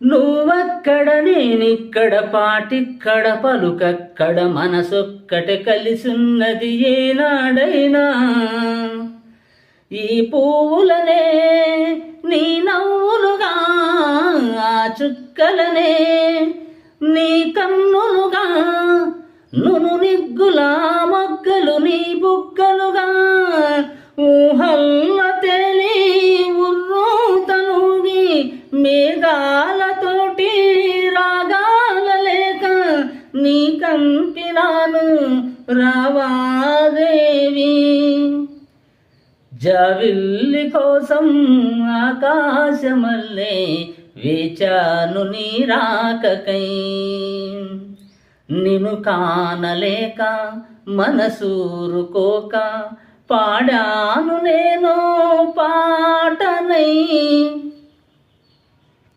నువ్వక్కడ నేనిక్కడ పాటిక్కడ పలుకక్కడ మనసొక్కటి కలిసున్నది ఏనాడైనా. ఈ పువ్వులనే నీ నవ్వులుగా, ఆ చుక్కలనే నీ కన్నులుగా, నును నిగ్గులా మొగ్గలు నీ బుగ్గలుగా, ఊహల్ల తేలి ఉర్రూ తనుగి మేఘాలతోటి రాగాల లేక నీ కంపినాను రావాదేవి. జావిల్లి కోసం ఆకాశమల్లే వేచాను నీ రాకకై. నిన్ను కానలేక మనసూరుకోక పాడాను నేను పాటనై.